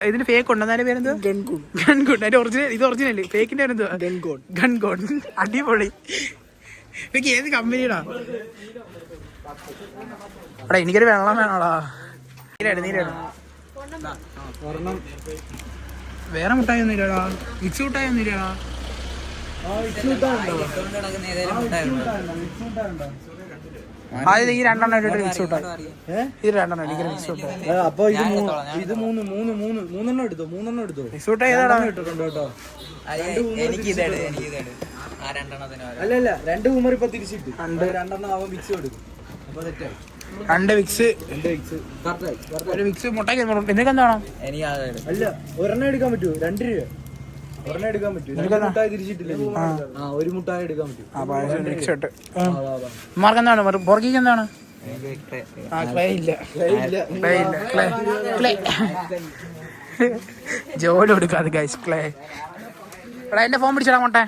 ഇതിന് ഫേക്ക് ഉണ്ടോ? അതിന്റെ പേരെന്തോ? ഗൺഗുഡ്. അതിന്റെ ഒറിജിനൽ ഇത് ഒറിജിനൽ. ഫേക്കിന്റെ പേരെന്തോ? ഗൺഗോഡ്. അടിപൊളി. ഇതൊക്കെ ഏത് കമ്പനിയാടാ? എടാ എനിക്കൊരു വെള്ളം വേണോടാ. നീരാണ് വേറെ മുട്ടായി ഒന്നും ഇല്ലടാ. മിക്സ് മുട്ടായി ഒന്നും ഇല്ലടാ. ഈ രണ്ടെണ്ണം ഇട്ടിട്ട് മിക്സ് മുട്ടായി. ഇത് രണ്ടെണ്ണം എനിക്കൊരു മിക്സ് മുട്ടായി. അപ്പൊ ഇത് മൂന്നെണ്ണം എടുത്തോ. മിക്സ് മുട്ടായി ഏതാടാ? ഇട്ടിട്ടുണ്ട് കേട്ടോ. അല്ല 2 ഉമർ ഇപ്പൊ തിരിച്ചിട്ട് 2 അവൻ മിക്സ് എടുക്കും. അപ്പൊ തെറ്റായി. 2 മിക്സ് ഒരു മിക്സ് മുട്ടായി നിനക്ക് എന്താണ്? അല്ല ഒരെണ്ണം എടുക്കാൻ പറ്റുമോ? 2 രൂപ ഒരെണ്ണം എടുക്കാൻ പറ്റും. മുട്ടായി തിരിച്ചിട്ടില്ല. ഒരു മുട്ടായി എടുക്കാൻ പറ്റും. മാർക്ക് എന്താണ്? ബോർഗിക്ക് എന്താണ്? ജോലി കൊടുക്കാതെ ഗൈസ്. ക്ലേ എടാ എന്റെ ഫോൺ പിടിച്ചിടാ മോട്ടെ.